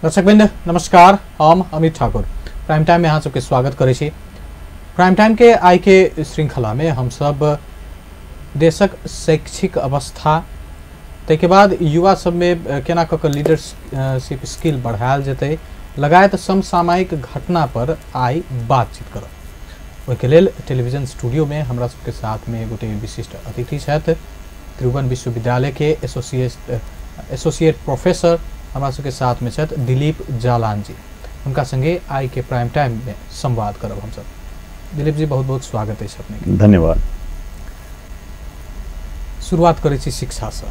दर्शकवृन्द नमस्कार, हम Amit Thakur prime time में यहाँ सबके स्वागत करे छी। प्राइम टाइम के आई के श्रृंखला में हम सब देशक शैक्षिक अवस्था तैके बाद युवा सब में केना कऽ लीडरशिप स्किल बढ़ायल जेतै लगायत समसामयिक घटना पर आई बातचीत करब। ओहिके लेल टेलीविजन स्टूडियो में हमरा सबके साथ में गोटे विशिष्ट अतिथि छथि, त्रिभुवन विश्वविद्यालय के एसोसिएट प्रोफेसर हमरा सबके साथ में छथि दिलीप जालान जी। उनका संगे आई के प्राइम टाइम में संवाद करब हम सब। दिलीप जी बहुत बहुत स्वागत है अपने। धन्यवाद। शुरुआत करै छी शिक्षा से।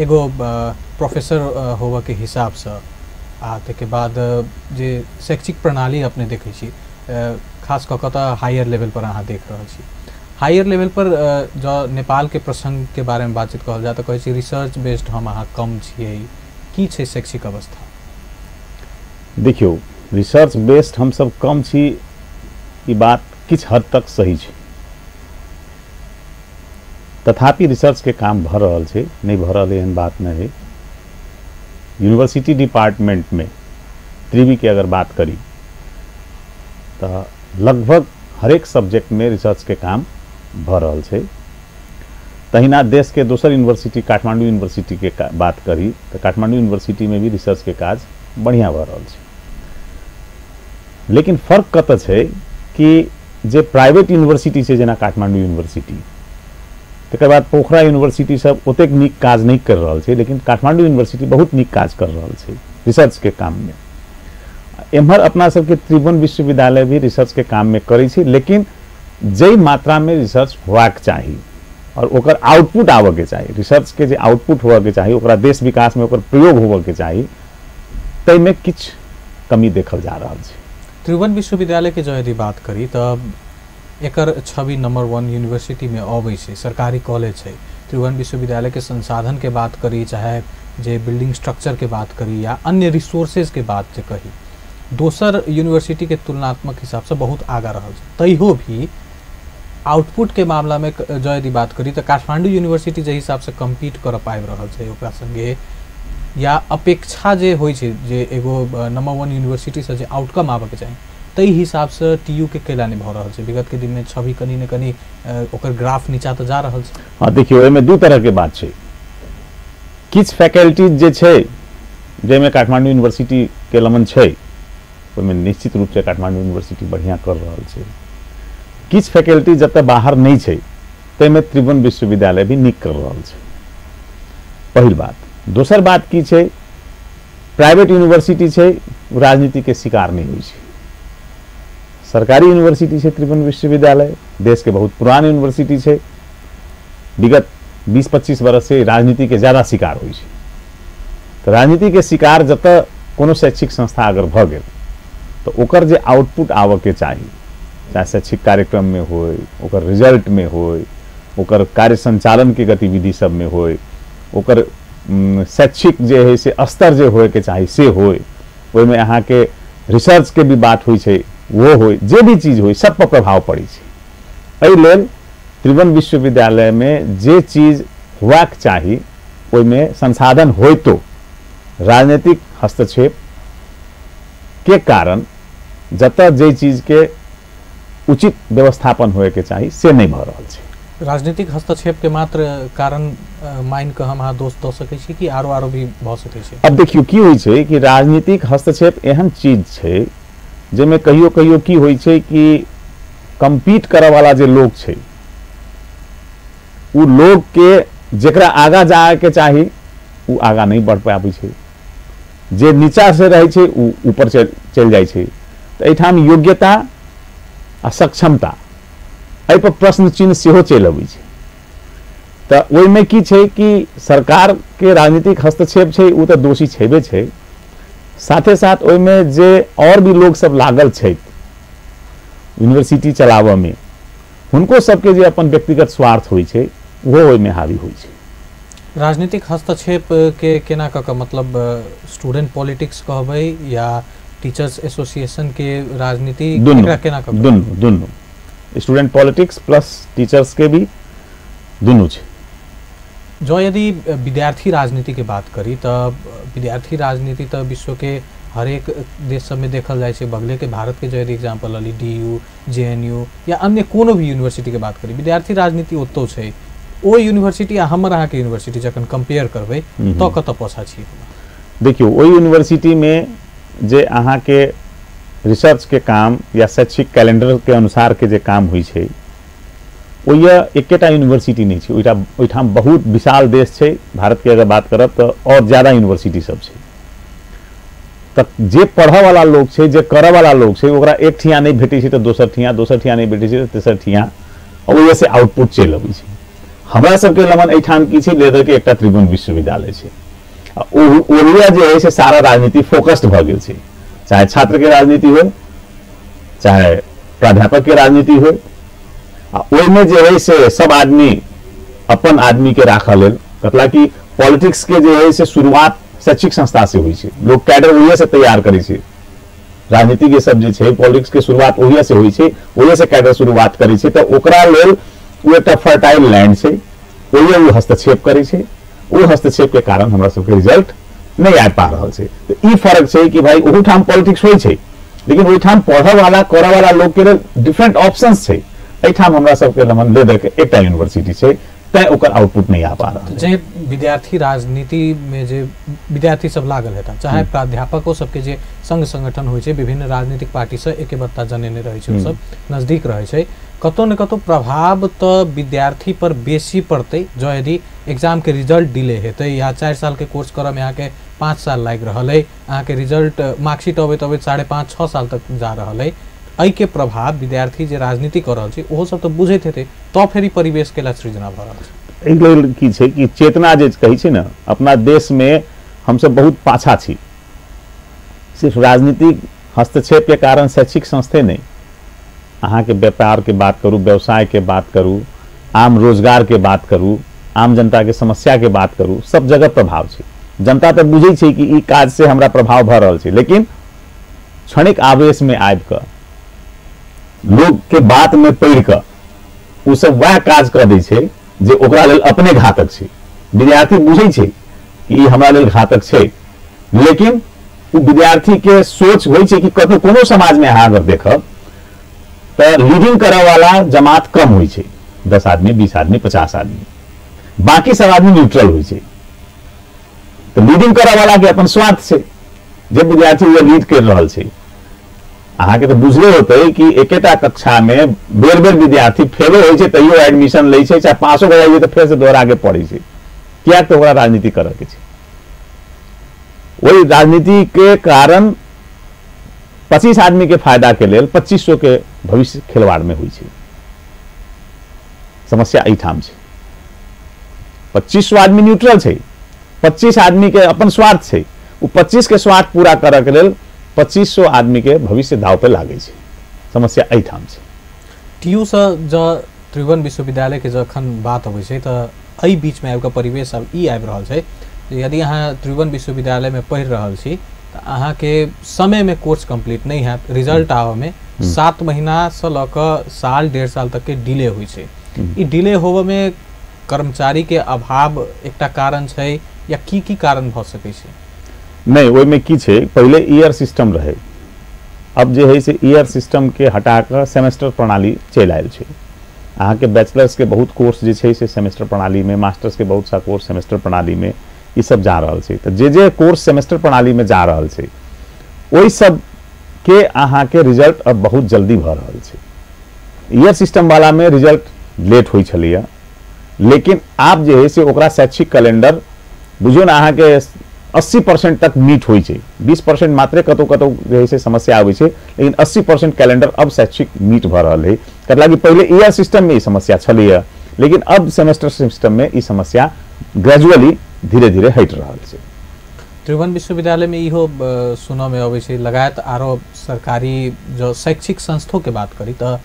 एगो प्रोफेसर होबे के हिसाब से आ तके बाद जे शैक्षिक प्रणाली अपने देखै छी, खास कऽ कऽ तऽ हायर लेवल पर अहाँ देख रहल छी। हायर लेवल पर जो नेपाल के प्रसंग के बारे में बातचीत कहल जाए तो कहै छी रिसर्च बेस्ड हम अहाँ कम छियै। की छै शैक्षिक अवस्था? देखियो, रिसर्च बेस्ड हम सब कम छी, ई बात किछ हद तक सही छै। तथापि रिसर्च के काम भऽ रहल छै, नहीं भऽ रहल एहन बात नहीं है। यूनिवर्सिटी डिपार्टमेंट में त्रिवी के अगर बात करी तो लगभग हरेक सब्जेक्ट में रिसर्च के काम भऽ रहल छै। तहिना देश के दोसर यूनिवर्सिटी काठमांडू यूनिवर्सिटी के बात करी तो काठमांडू यूनिवर्सिटी में भी रिसर्च के काज बढ़िया भऽ रहल छै। लेकिन फर्क कतऽ छै कि जे प्राइवेट यूनिवर्सिटी छै जेना काठमांडू यूनिवर्सिटी, तकर बाद पोखरा यूनिवर्सिटी सब ओतेक नीक काज नहीं कर रहल छै, लेकिन काठमांडू यूनिवर्सिटी बहुत नीक काज कर रहल छै रिसर्च के काम में। एम्हर अपना सबके त्रिभुवन विश्वविद्यालय भी रिसर्च के काम में करै छै, लेकिन जै मात्रा में रिसर्च होबाक चाही और ओकर आउटपुट आवे के चाहिए, रिसर्च के जे आउटपुट होवे के चाहिए, ओकरा देश विकास में ओकर प्रयोग होवे के चाहिए, तै में किछ कमी देखल जा रहल छै। त्रिभुवन विश्वविद्यालय के जो यदि बात करी तो एकर छवि नंबर 1 यूनिवर्सिटी में आबै छै, सरकारी कॉलेज छै। त्रिभुवन विश्वविद्यालय के संसाधन के बात करी, चाहे जे बिल्डिंग स्ट्रक्चर के बात करी या अन्य रिसोर्सेज के बात जे कही, दोसर यूनिवर्सिटी के तुलनात्मक हिसाब से बहुत आगा रहल छै। तैयो भी आउटपुट के मामला में जो यदि बात करी तो काठमांडू यूनिवर्सिटी जे हिसाब से कम्पीट कर पाबि रहल छै ओकरा संगे या अपेक्षा जे होइ छै जे एगो नंबर 1 यूनिवर्सिटी से जे आउटकम आवे के चाही तई हिसाब से टीयू के केला नहीं भऽ रहल छै। विगत के दिन में छवि कनी ने कनी ओकर ग्राफ नीचा तो जा रहल छै। हाँ, देखियो एमे दू तरह के बात छै। किछ फैकल्टीज जे छै जेमे काठमांडू यूनिवर्सिटी के लमन छै, ओहिमे निश्चित रूप से काठमांडू यूनिवर्सिटी बढ़िया कर रहल छै। किछ फैकल्टी जतऽ बाहर नहीं छै तैमे त्रिभुवन विश्वविद्यालय भी नीक कर रहल छै। पहिल बात। दोसर बात की छै, प्राइवेट यूनिवर्सिटी छै, राजनीति के शिकार नहीं होइ छै। सरकारी यूनिवर्सिटी छै त्रिभुवन विश्वविद्यालय, देश के बहुत पुरान यूनिवर्सिटी छै, विगत 20-25 वर्ष से राजनीति के ज्यादा शिकार होइ छै। तो राजनीति के शिकार जतऽ कोनो शैक्षिक संस्था अगर भऽ गेल तो ओकर जे आउटपुट आवे के चाही, चाहे शैक्षिक कार्यक्रम में होय, ओकर रिजल्ट में होय, ओकर कार्य संचालन के गतिविधि सब में होय, ओकर शैक्षिक जे है से स्तर जे होय के चाही से होय, ओहिमे अहाँ के रिसर्च के भी बात होइ छै, वो होय, जे भी चीज होय सब पर प्रभाव पड़ै छै। एहि लेल त्रिभुवन विश्वविद्यालय में जे चीज होबाक चाही ओहिमे संसाधन होय तो राजनीतिक हस्तक्षेप के कारण जतऽ जे चीज के उचित व्यवस्थापन होए के चाहिए से नहीं भऽ रहल छै। राजनीतिक हस्तक्षेप के मात्र कारण माइन के हम दोष दऽ सकै छी कि आरो भी भऽ सकै छै? अब देखियो की होइ छै कि राजनीतिक हस्तक्षेप एहन चीज छै जेमे कहियो कहियो की होइ छै कि कम्पीट करे वाला जे लोग छै उ लोग के जेकरा आगा जाए के चाही उ आगा नहीं बढ़ पाबै छै, जे नीचा से रहे छै उ ऊपर चल जाइ छै। तो एठाम योग्यता आ सक्षमता एहि पर प्रश्न चिन्ह सेहो चलि अबै छै। तऽ ओहिमे की छै कि सरकार के राजनीतिक हस्तक्षेप छै उ तऽ दोषी छेबे छै, साथे साथ ओहिमे जे और भी लोग सब लागल छै यूनिवर्सिटी चलावऽ में, हुनको सबके जे अपन व्यक्तिगत स्वार्थ होइ छै वो ओहिमे हावी होइ छै। राजनीतिक हस्तक्षेप के केना कऽ मतलब स्टूडेंट पॉलिटिक्स कहबै या टीचर्स एसोसिएशन के राजनीति केना कऽ? दुनू स्टूडेंट पॉलिटिक्स प्लस टीचर्स के भी दुनू छै। जो यदि विद्यार्थी राजनीति के बात करी तो विद्यार्थी राजनीति तो विश्व के हरेक देश सब में देखल जाए, बगले के भारत के जो यदि एग्जाम्पल अली DU, JNU या अन्य कोनो भी यूनिवर्सिटी के बात करी, विद्यार्थी राजनीति ओतो है। ओ यूनिवर्सिटी आ हमर अहाँ के यूनिवर्सिटी जखन कंपेयर करबै तो कत पछा छी? देखियो ओ यूनिवर्सिटी में जे अहाँ के रिसर्च के काम या शैक्षिक कैलेंडर के अनुसार के जे काम हुई है, ओ यह एकेटा यूनिवर्सिटी नहीं है, ओइठाम बहुत विशाल देश है। भारत के अगर बात करब तो और ज्यादा यूनिवर्सिटी सब है। तक जे पढ़े वाला लोग है, जे करे वाला लोग है, ओकरा एक ठिया नहीं भेटे छै तो दोसर ठिया नहीं भेटे छै तो तेसर ठिया, और वजह से आउटपुट चल अबै छै। हमरा सबके लमन एठाम की छै, लेदर के एकटा त्रिभुवन विश्वविद्यालय छै। ओरिया जे है से सारा राजनीति फोकस्ड भ गेल छै, चाहे छात्र के राजनीति हो, चाहे प्राध्यापक के राजनीति हो। ओइमे जे है से सब आदमी अपन आदमी के राखऽ लेल, मतलब कि पॉलिटिक्स के जे है से शुरुआत शैक्षिक संस्था से हुई है। लोग कैडर वही से तैयार करे छै। राजनीति के सब जे छै, पॉलिटिक्स के शुरुआत वही से हुई है, वही से कैडर शुरुआत करे छै। तो ओकरा लेल वो एक फर्टाइल लैंड छै, वही वो हस्तक्षेप करे छै। वो हस्तक्षेप के कारण हमरा सबके रिजल्ट नहीं आ पा रहा है। तो ई फर्क है कि भाई ओहू ठाम पॉलिटिक्स होई छै, लेकिन ओही ठाम पढ़े वाला करे वाला लोग के डिफरेंट ऑप्शंस छै। एठाम हमरा सबके लमन लेदर के एकटा यूनिवर्सिटी छै, तय ओकर आउटपुट नहीं आ पा रहा है। जे विद्यार्थी राजनीति में जे विद्यार्थी सब लागल है, चाहे प्राध्यापकों सबके जे संघ संगठन होइ छै, विभिन्न राजनीतिक पार्टी से एके बत्ता जनेने रहे छै, सब नजदीक रहे छै, कतौ न कतौ प्रभाव तो विद्यार्थी पर बेसी पड़ते। जो यदि एग्जाम के रिजल्ट डिले हेतै या 4 साल के कोर्स करम यहाँ के 5 साल लाग रहल है, अहाँ के रिजल्ट मार्कशीट अबैत 5.5-6 साल तक जा रहल है, एहि के प्रभाव विद्यार्थी जे राजनीति कर रहल छै ओहो सब तो बुझैत हेतै, तो फिर ई परिवेश केला सृजना भ रहल छै। एहि लेल की छै कि चेतना जे कहै छै ना, अपना देश में हम सब बहुत पाछा छी। सिर्फ राजनीतिक हस्तक्षेप के कारण शैक्षिक संस्थे नहीं, अहाँ के व्यापार के बात करूँ, व्यवसाय के बात करूँ, आम रोजगार के बात करूँ, आम जनता के समस्या के बात करूँ, सब जगह प्रभाव छै। जनता तो बुझे छै कि ई काज से हमरा प्रभाव भ रहल छै, लेकिन क्षणिक आवेश में आबि कऽ लोग के बात में पढ़ कऽ उ सब वह काज कर दै छै जे ओकरा लेल अपने घातक छै। विद्यार्थी बुझे छै कि ई हमरा लेल घातक छै, लेकिन उ विद्यार्थी के सोच होइ छै कि कतौ कोनो समाज में अहाँ अगर देखब तो लीडिंग करे वाला जमात कम होइ छै, 10 आदमी, 20 आदमी, 50 आदमी, बाकी सब आदमी न्यूट्रल होइ छै। तो लीडिंग करे वाला के अपन स्वार्थ छै, जे विद्यार्थी वो लीड कर रहल छै। अहाँ के तो बुझले होते कि एकेटा कक्षा में बेर बेर विद्यार्थी फेलो होइ छै, तैयो एडमिशन लै छै, चाहे पासो हो जाइए तो फिर से दोबारा के पढ़े छै। किया तो ओकरा राजनीति करे के छै। वही राजनीति के कारण 25 आदमी के फायदा के लेल 2500 के भविष्य खिलवाड़ में हुई छै। समस्या एठाम छै। 2500 आदमी न्यूट्रल छै, 25 आदमी के अपन स्वार्थ छै। वो 25 के स्वार्थ पूरा करे के लेल 2500 आदमी के भविष्य दाव पे लागे छै। समस्या एठाम छै। TU से जो त्रिभुवन विश्वविद्यालय के जखन बात अबै छै तो एहि बीच में आबि कऽ परिवेश अब ई आबि रहल छै, यदि अहाँ त्रिभुवन विश्वविद्यालय में पढ़ि रहल छी तो अहाँ के समय में कोर्स कंप्लीट नहीं हैत, रिजल्ट आवे में 7 महीना से लऽ कऽ साल 1.5 साल तक के डिले होइ छै। ई डिले होवे में कर्मचारी के अभाव एकटा कारण छै या की कारण भ सकै छै? नहीं, ओहि में की छै, पहले ईयर सिस्टम रहे, अब जे है से ईयर सिस्टम के हटा कर सेमेस्टर प्रणाली चल आयल छै। अहाँ के बैचलर्स के बहुत कोर्स जे छै से सेमेस्टर प्रणाली में, मास्टर्स के बहुत सा कोर्स सेमेस्टर प्रणाली में, ये सब जा रहल छै। तो जे कोर्स सेमेस्टर प्रणाली में जा रहल छै ओहि सब के अहाँ के रिजल्ट अब बहुत जल्दी भ रहल छै। ईयर सिस्टम वाला में रिजल्ट लेट होइ छलैया, लेकिन आब जे है से ओकरा शैक्षिक कैलेंडर बुझियो ना अहाँ के 80% तक मीट होइ छै। 20% मात्रे कतौ कतौ जे है से समस्या आबै छै, लेकिन 80% कैलेंडर अब शैक्षिक मीट भ रहल है। कतला कि पहले ईयर सिस्टम में ई समस्या छलैया, लेकिन अब सेमेस्टर सिस्टम में ई समस्या ग्रेजुअली धीरे धीरे हट रहल छै। त्रिभुवन विश्वविद्यालय में इहो सुनऽ में अबै छै, लगायत आरो सरकारी जो शैक्षिक संस्थों के बात करी तो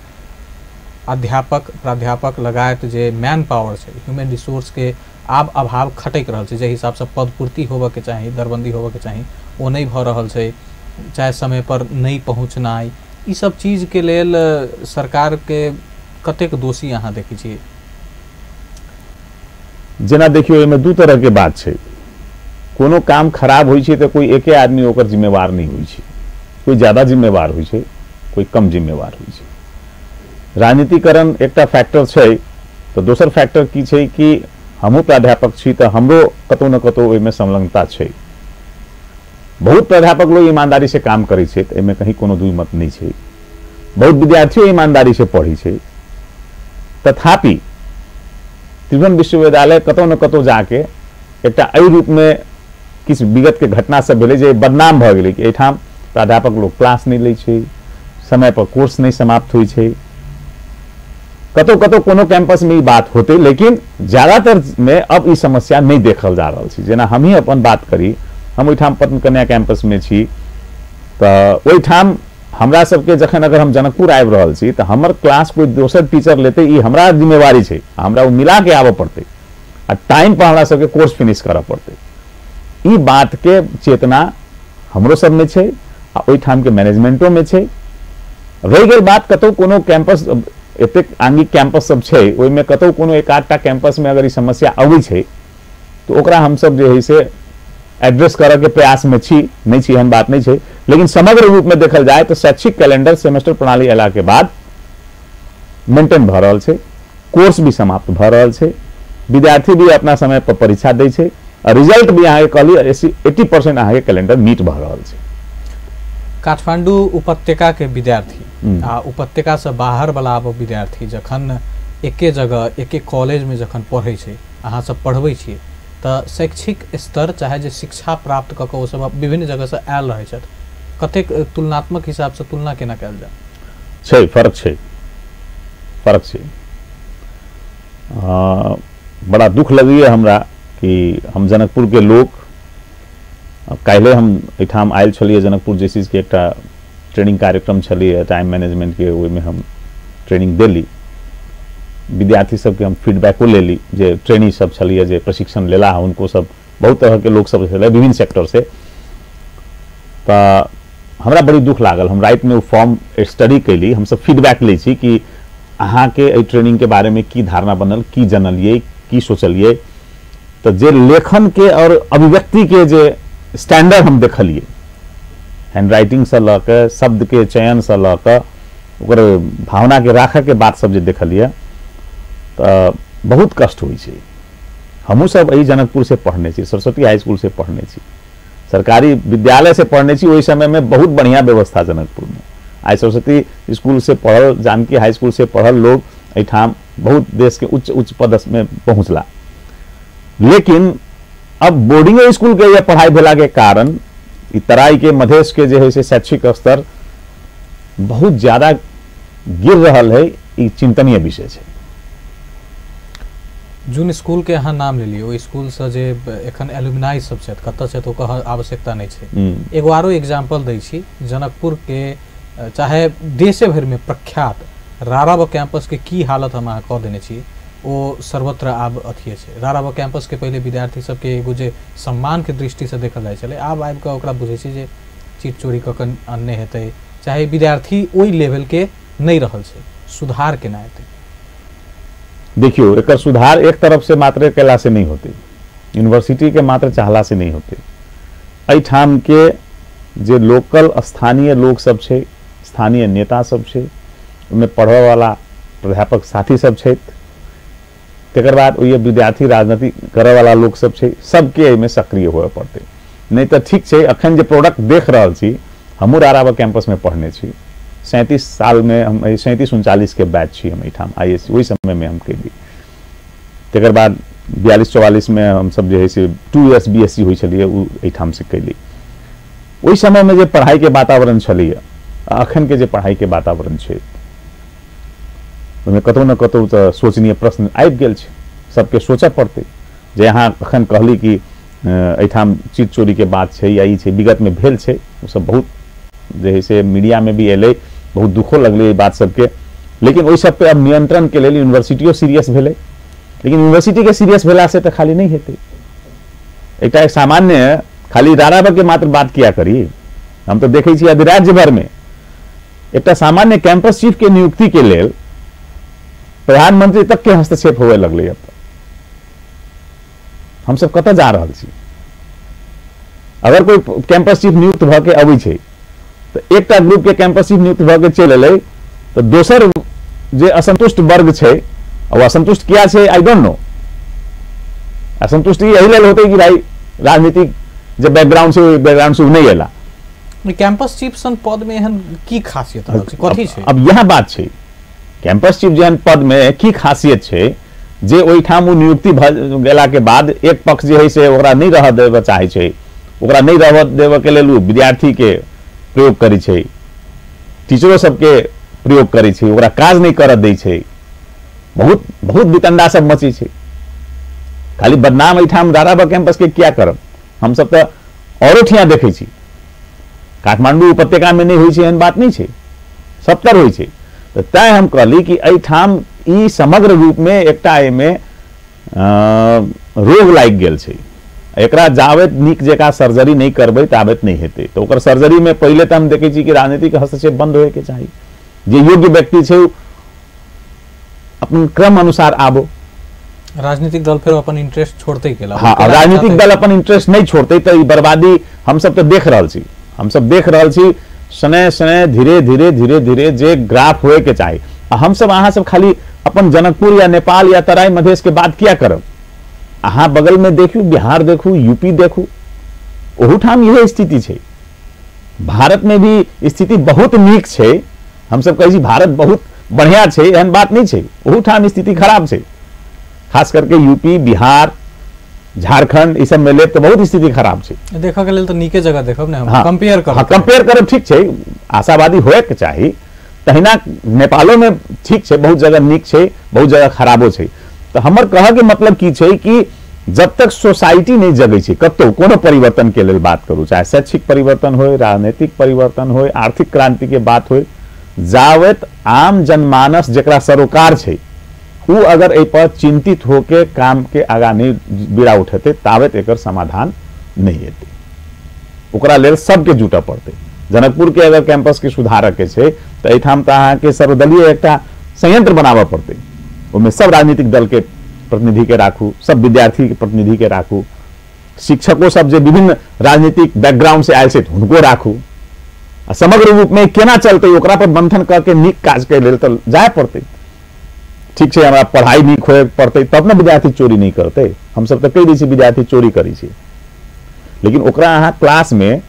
अध्यापक, प्राध्यापक लगायत जे मैन पावर छै, ह्यूमन रिसोर्स के आब अभाव खटक रहल छै। जे हिसाब से पदपूर्ति होबे के चाही, दरबंदी होबे के चाही, वो नहीं भ रहल छै, चाहे समय पर नहीं पहुँचनाइ, ई सब चीज के लेल सरकार के कतेक दोषी अहाँ देखै छियै? जेना देखियो एमे दू तरह के बात छै। कोनो काम खराब होइ छै तो कोई एके आदमी ओकर जिम्मेवार नहीं होइ छै, कोई ज्यादा जिम्मेवार होइ छै, कोई कम जिम्मेवार होइ छै। राजनीतिकरण एकटा फैक्टर छै, तो दोसर फैक्टर की छै कि हमहूँ प्राध्यापक छी तो हमरो कतौ न कतौ ओहिमे संलग्नता छै। बहुत प्राध्यापक लोग ईमानदारी से काम करै छै, एहिमे कहीं कोनो दुई मत नहीं छै। बहुत विद्यार्थियों ईमानदारी से पढ़ी छै, तथापि त्रिभुवन विश्वविद्यालय कतौ न कतौ जाके एकटा एहि रूप में किछु विगत के घटना सब भेलै जे बदनाम भ गेलै कि एहिठाम प्राध्यापक लोग क्लास नहीं लै छै, समय पर कोर्स नहीं समाप्त होइ छै। कतौ कतौ कोनो कैंपस में ई बात होते, लेकिन ज्यादातर में अब ई समस्या नहीं देखल जा रहल छै। जेना हम ही अपन बात करी, हम ओहिठाम पटन कन्या कैंपस में छी, तो ओहिठाम हमरा सबके जखन अगर हम जनकपुर आबि रहल छी तो हमर क्लास कोई दोसर टीचर लेते, ई हमरा जिम्मेवारी छै, हमरा वो मिला के आबे पड़ते आ टाइम पर हमरा सबके कोर्स फिनिश करऽ पड़ते। ई बात के चेतना हमरो सब में छै आ ओहिठाम के मैनेजमेंटो में छै। रहि गेल बात कतौ कोनो कैंपस एतेक आंगिक कैंपस सब छै, ओहिमे कतौ कोनो एक आधटा कैंपस में अगर ई समस्या अबै छै तो ओकरा हम सब जे है से एड्रेस करऽ के प्रयास में छी, नहीं छी एहन बात नहीं छै। लेकिन समग्र रूप में देखल जाए तो शैक्षिक कैलेंडर सेमेस्टर प्रणाली अयला के बाद मेंटेन भ रहल छै, कोर्स भी समाप्त भ रहल छै, विद्यार्थी भी अपना समय पर परीक्षा दै छै और रिजल्ट भी अहाँ के कहली 80% अहाँ के कैलेंडर मीट भ रहल छै। काठमांडू उपत्यका के विद्यार्थी आ उपत्यका से बाहर वाला अब विद्यार्थी जखन एके जगह एके कॉलेज में जखन पढ़े छै, अहाँ सब पढ़बै छियै, तो शैक्षिक स्तर चाहे जे शिक्षा प्राप्त कऽ ओ सब विभिन्न जगह से आयल रहे छथि, कतेक तुलनात्मक हिसाब से तुलना केना कयल जाय छै? फर्क छै, फर्क छै। बड़ा दुख लगैए हमरा कि हम जनकपुर के लोग, काल्हि हम एहिठाम आयल छलियै जनकपुर जेसीस के एकटा ट्रेनिंग कार्यक्रम छलियै टाइम मैनेजमेंट के, ओहिमे हम ट्रेनिंग देली, विद्यार्थी सबके हम फीडबैको लेली, जे ट्रेनी सब छलियै जे प्रशिक्षण लेला है, उनको सब बहुत तरह के लोग सब छलै विभिन्न सेक्टर से। तो हमरा बड़ी दुख लागल, हम राइट में वो फॉर्म स्टडी कैली, हम सब फीडबैक लै छी कि अहाँ के एहि ट्रेनिंग के बारे में की धारणा बनल, की जनलियै, की सोचलियै। तो जे लेखन के और अभिव्यक्ति के जे स्टैंडर्ड हम देखलिए, हैंड राइटिंग से ल के शब्द के चयन से ल के ओकर भावना के राखे के बात सब जे देखलिए, तो बहुत कष्ट हुई छै। हमहूँ सब एही जनकपुर से पढ़ने छी, सरस्वती हाई स्कूल से पढ़ने छी, सरकारी विद्यालय से पढ़ने छी। ओहि समय में बहुत बढ़िया व्यवस्था जनकपुर में। आई सरस्वती स्कूल से पढ़ल, जानकी हाई स्कूल से पढ़ल लोग एहिठाम बहुत देश के उच्च उच्च पद में पहुंचला। लेकिन अब बोर्डिंग स्कूल के ये पढ़ाई भेला के कारण ई तराई के मधेश के जे है से शैक्षिक स्तर बहुत ज्यादा गिर रहल है, ई चिंतनीय विषय छै। जोन स्कूल के अहाँ नाम लेलिए, ओ स्कूल से जे एखन एलुमनाई सब छथि, कतऽ छथि ओकर आवश्यकता नहीं छै। एगो आरो एग्जाम्पल दै छी, जनकपुर के चाहे देशे भर में प्रख्यात राराव कैंपस के की हालत हम अहाँ कह देने छी, ओ सर्वत्र आब अथिए छै। राराव कैंपस के पहले विद्यार्थी सबके एगो जे सम्मान के दृष्टि से देखल जाय छलै, आब आबि कऽ ओकरा बुझै छै जे चीट चोरी कऽ के अन्य हेतै, चाहे विद्यार्थी ओहि लेवल के नहीं रहल छै, सुधार केना हेतै? देखियो, एकर सुधार एक तरफ से मात्र कैला से नहीं होते, यूनिवर्सिटी के मात्र चाहला से नहीं होते। एहिठाम के जे लोकल स्थानीय लोग सब छै, स्थानीय नेता सब छै, उनमें पढ़े वाला प्राध्यापक साथी सब छै, तकर बाद ओहि विद्यार्थी राजनीति करे वाला लोग सब छै, सबके एहिमे सक्रिय होए पड़ते। नहीं तो ठीक छै, अखन जे प्रोडक्ट देख रहल छी, हमहूँ रारावा कैंपस में पढ़ने छी, 37 साल में हम 37-39 के बैच छी हम एहिठाम ISC, वही समय में हम कैली। तकर बाद 42-44 में हम सब जे है से 2 years BSc हुई छलिए, उ एहिठाम से कैली। वही समय में जे पढ़ाई के वातावरण छलिए, अखन के जे पढ़ाई के वातावरण छै, ओहिमे कतौ न कतौ तो सोचनीय प्रश्न आबि गेल छै, सबके सोचऽ पड़ते। जे अहाँ अखन कहली कि एहिठाम चीट चोरी के बात छै या ई छै, विगत में भेल छै, ओ सब बहुत जे है से मीडिया में भी एलै, बहुत दुखो लगलै बात सबके। लेकिन ओहि सब पे अब नियंत्रण के लेल यूनिवर्सिटियो सीरियस भेलै। लेकिन यूनिवर्सिटी के सीरियस भेला से तो खाली नहीं हेतै। एकटा सामान्य खाली रारावा के मात्र बात किया करी, हम तो देखे छी अधिराज्य भर में एकटा सामान्य कैंपस चीफ के नियुक्ति के लेल प्रधानमंत्री तक के हस्तक्षेप होवे लगलै। अब हम सब कतऽ जा रहल छी। अगर कोई कैंपस चीफ नियुक्त भऽ के अबै छै तऽ एकटा ग्रुप के कैंपस चीफ नियुक्त भऽ के चलि एलै तऽ दोसर जे असंतुष्ट वर्ग छै, वो असंतुष्ट किया छै आई डोंट नो। असंतुष्टि यही लेल होते कि भाई राजनीतिक जे बैकग्राउंड से बैकग्राउंड से नहीं एला। कैंपस चीफ सन पद में एहन की खासियत रहल छै, कथी छै? अब यह बात छै, कैंपस चीफ जेहन पद में की खासियत छै जे ओहिठाम ओ नियुक्ति गेला के बाद एक पक्ष जे है से ओकरा नहीं रह देबऽ चाहे छै, ओकरा नहीं रह देबऽ के लेल विद्यार्थी के प्रयोग करै छै, टीचरों सबके प्रयोग करै छै, ओकरा काज नहीं करऽ दै छै, बहुत बहुत वितंडा सब मची छै। खाली बदनाम एठाम दाराबा कैंपस के क्या करब, हम सब तो औरो ठिया देखे छी। काठमांडू उपत्यका में नहीं हुई छै एहन बात नहीं छै, सबतर हुई छै। तो तैं हम कहली कि एठाम ई समग्र रूप में एकटा एमे रोग लाग गेल छै। एकरा जावेत नीक जका सर्जरी नहीं करबै तावेत नहीं हेतै। तो ओकर सर्जरी में पहले तो हम देखे छी कि राजनीतिक हस्तक्षेप बंद होए के चाही। जे योग्य व्यक्ति छै अपन क्रम अनुसार आबो। राजनीतिक दल फिर अपन इंटरेस्ट छोड़ते केला। हाँ, राजनीतिक दल अपन इंटरेस्ट नहीं छोड़ते तो ई बर्बादी हम सब तो देख रहल छी। हम सब देख रहल छी शनै शनै धीरे धीरे धीरे धीरे जे ग्राफ होए के चाही। हम सब अहाँ सब खाली अपन जनकपुर या नेपाल या तराई मधेश के बात किया करब। अहाँ बगल में देखू, बिहार देखू, यूपी देखू, ओहूठाम यह स्थिति छै। भारत में भी स्थिति बहुत नीक छै। हम सब कहै छी भारत बहुत बढ़िया छै, एहन बात नहीं छै। ओहूठाम स्थिति खराब छै, खास करके यूपी, बिहार, झारखंड ई सब में ले तो बहुत स्थिति खराब छै। देखा के लेल तो नीके जगह देखब ने हम। हाँ, कंपेयर करब। हाँ, कंपेयर करब ठीक छै, आशावादी होए के चाही। तहिना नेपालो में ठीक छै, बहुत जगह नीक छै, बहुत जगह खराबो छै। तो हमर कह के मतलब की छै कि जब तक सोसाइटी नहीं जगै छै, कतौ कोनो परिवर्तन के लेल बात करू, चाहे शैक्षिक परिवर्तन हो, राजनीतिक परिवर्तन हो, आर्थिक क्रांति के बात हो, जावेत आम जनमानस जकरा सरोकार छै उ अगर एहि पर चिंतित होके काम के आगा नहीं बीड़ा उठेते तावेत एकर समाधान नहीं हेतै। ओकरा लेल सबके जुटऽ पड़तै। जनकपुर के अगर कैंपस के सुधारक के छै तो एठाम तो अहाँ के सर्वदलीय एकटा संयंत्र बनाबऽ पड़तै। ओहिमे सब राजनीतिक दल के प्रतिनिधि के राखू, सब विद्यार्थी के प्रतिनिधि के राखू, शिक्षकों सब जे विभिन्न राजनीतिक बैकग्राउंड से आयल छै हुनको राखू। आ समग्र रूप में केना चलते ओकरा पर मंथन करके नीक काज के लेल तो जाय पड़तै। ठीक छै, हमरा पढ़ाई नीक होए पड़तै तब ने विद्यार्थी चोरी नहीं करते। हम सब तो कह दै छी विद्यार्थी चोरी करै छै, लेकिन ओकरा अहाँ क्लास में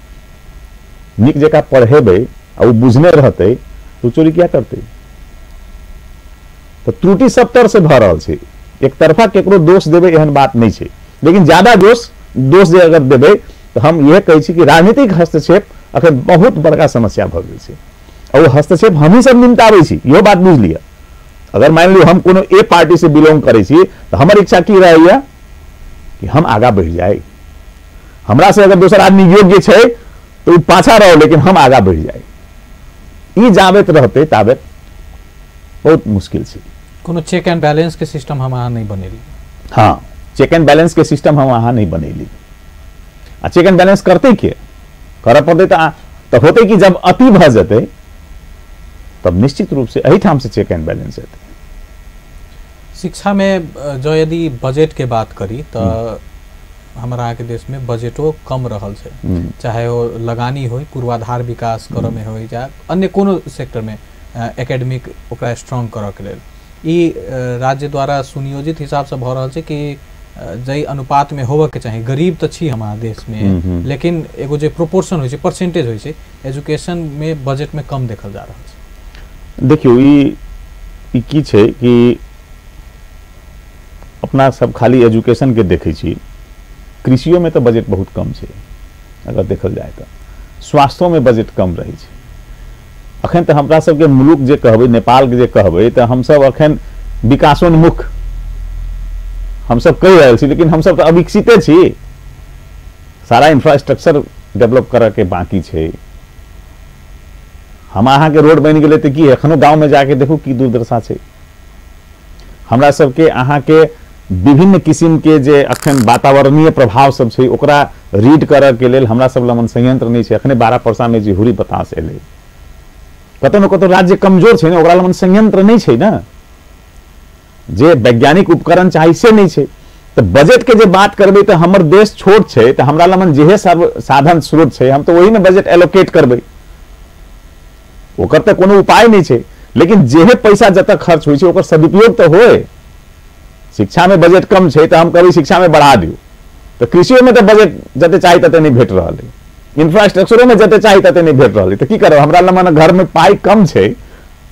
नीक जकाँ पढ़ेबै आ वो बुझने रहते तो चोरी क्या करते। तो त्रुटि सब तरह से भऽ रहल छै। एक तरफा केकरो दोष देबै एहन बात नहीं छै, लेकिन ज्यादा दोष जे अगर देबै तो हम यह कहै छी कि राजनीतिक हस्तक्षेप अखन बहुत बड़का समस्या भऽ गेल छै। और वो हस्तक्षेप हमही सब निमटाबै छी, इहो बात बुझ लिअ। अगर मान लियो हम कोनो ए पार्टी से बिलोंग करै छी तो हमर इच्छा की रहैया कि हम आगा बढ़ जाए। हमरा से अगर दोसर आदमी योग्य छै तो उ पाछा रहो, लेकिन हम आगा बढ़ जाए। ई जावेत रहते तावेत बहुत मुश्किल छै। कोनो चेक एंड बैलेंस के सिस्टम हम अहाँ नहीं बनेली। हाँ, चेक एंड बैलेंस के सिस्टम हम अहाँ नहीं बनेली। आ चेक एंड बैलेंस करते के करऽ पड़ते तो होते कि जब अति भऽ जेतै तब निश्चित रूप से एहिठाम से चेक एंड बैलेंस हेतै। शिक्षा में जो यदि बजट के बात करी तो हमारा के देश में बजटो कम रहल छै, चाहे वो लगानी हो, पूर्वाधार विकास करऽ में हो, या अन्य कोनो सेक्टर में एकेडमिक ओकरा स्ट्रांग करऽ के लेल ई राज्य द्वारा सुनियोजित हिसाब से भऽ रहल छै कि जई अनुपात में होबऽ के चाही। गरीब तो छी हमारा देश में, लेकिन एगो जे प्रोपोर्शन होइ छै, परसेंटेज होइ छै, एजुकेशन में बजट में कम देखल जा रहल छै। देखियो ई की छै कि अपना सब खाली एजुकेशन के देखे छी, कृषियों में तो बजट बहुत कम छै अगर देखल जाए तो, स्वास्थ्यों में बजट कम रही छै। अखन तो हमरा सबके मुलुक जे कहबै, नेपाल के जे कहबै तो हम सब अखन विकासोन्मुख हम सब कहि रहल छी, लेकिन हम सब तो अविकसिते छी। सारा इंफ्रास्ट्रक्चर डेवलप करऽ के बाकी छै। हम अहाँ के रोड बनि गेलै तो की एखनो गांव में जाके देखू की दुर्दशा छै। हमरा सबके अहाँ के विभिन्न किस्म के जे अखन वातावरणीय प्रभाव सब छै ओकरा रीड करऽ के लेल हमरा सब लमन संयंत्र नहीं छै। अखने 12 परसा में जे हुरी बतास एलै, कतौ न कतौ राज्य कमजोर छै ने, ओकरा लमन संयंत्र नहीं छै ना, जे वैज्ञानिक उपकरण चाही से नहीं छै। तो बजट के जे बात करबे तो हमर देश छोट छे तो हमरा लमन जेहे साधन स्रोत छे हम तो वही में बजट एलोकेट करबे ओकर तो कोनो उपाय नहीं छे लेकिन जेहे पैसा जतक खर्च होई छे ओकर सदुपयोग तो होए शिक्षा में बजट कम छे तो हम कभी शिक्षा में बढ़ा दियो तो कृषि में तो बजट जते चाहिए तते नहीं भेट रहल है इंफ्रास्ट्रक्चरो में जते चाहिए तते नहीं भेट रहल है तो की करब हमरा लमन घर में पाई कम छे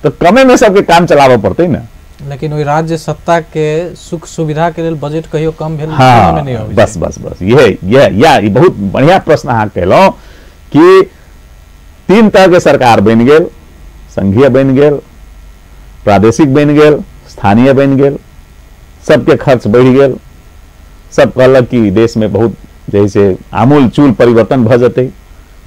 तो कमे में सबके काम चलावे पड़ते ना लेकिन वही राज्य सत्ता के सुख सुविधा के लिए बजट कहियो कम भेल हाँ, में नहीं होवे बस बस बस ये बहुत बढ़िया प्रश्न अहाँ कहलौं कि 3 तरह के सरकार बन गेल संघीय बन गेल प्रादेशिक बन गेल स्थानीय बन गेल सबके खर्च बढ़ गेल सब कहलक कि देश में बहुत जैसे आमूल चूल परिवर्तन भ जते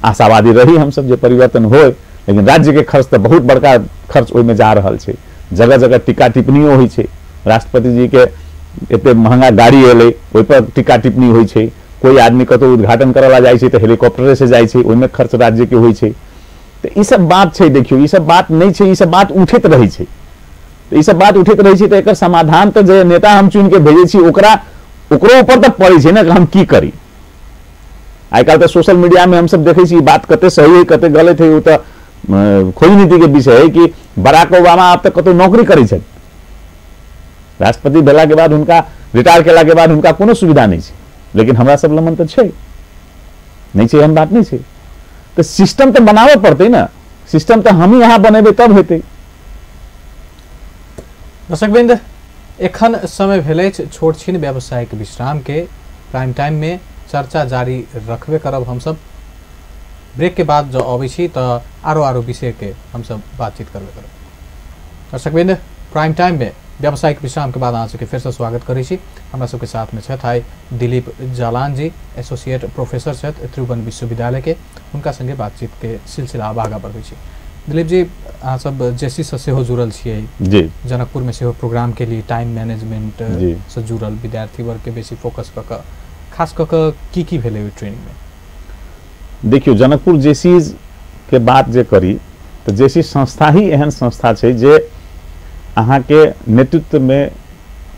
आशावादी रही हम सब जे परिवर्तन होय लेकिन राज्य के खर्च तो बहुत बड़का खर्च ओहि में जा रहल छे जगह जगह टीका टिप्पणियों होई छे राष्ट्रपति जी के एते महंगा गाड़ी एले ओहि पर टीका टिप्पणी होई छे कोई आदमी कतो उद्घाटन करला जाय छे तो हेलीकॉप्टर से जाय छे ओहि में खर्च राज्य के होई छे तो ई सब बात छे देखियो ई सब बात नहीं छे ई सब बात उठित रही छे तो ई सब बात उठित रही छे तो एकर समाधान तो जे नेता हम चुन के भेजे छी ओकरा ओकरो ऊपर तो पड़े छे ना कि हम की करी आइ काल तो सोशल मीडिया में हम सब देखे छी बात कते सही है कते गलत है वो तो खोज नीति के विषय है कि बराक ओबामा अब तक कतो नौकरी करै छथि राष्ट्रपति भेला के बाद उनका रिटायर केला के बाद उनका कोनो सुविधा नहीं छे लेकिन हमरा सब लमन तो छे नहीं छे हम बात नहीं छे तो सिस्टम तो बनावे पड़ते ना सिस्टम तो हम ही यहाँ बनेबे तब हेतै दर्शकवृन्द एखन समय भेलै छोट छीन व्यावसायिक विश्राम के प्राइम टाइम में चर्चा जारी रखबे करब हम सब ब्रेक के बाद जो अबै छी तो आरो विषय के हम सब बातचीत करबे करब दर्शकवृन्द प्राइम टाइम में व्यावसायिक विश्राम के बाद अहाँ सबके फिर से स्वागत करै छी हमरा सबके साथ में छथि आइ दिलीप जालान जी एसोसिएट प्रोफेसर छथि त्रिभुवन विश्वविद्यालय के उनका संगे बातचीत के सिलसिला आगाँ बढ़बै छी दिलीप जी अहाँ सब जेसी से सेहो जुड़ल छियै जी जनकपुर में सेहो प्रोग्राम के लिए टाइम मैनेजमेंट से जुड़ल विद्यार्थी वर्ग के बेसी फोकस क क खास क क की भेलै ओइ ट्रेनिंग में देखियो जनकपुर जेसीज के बात जे करी तो जेसी संस्था ही एहन संस्था छै जे अहाँ के नेतृत्व में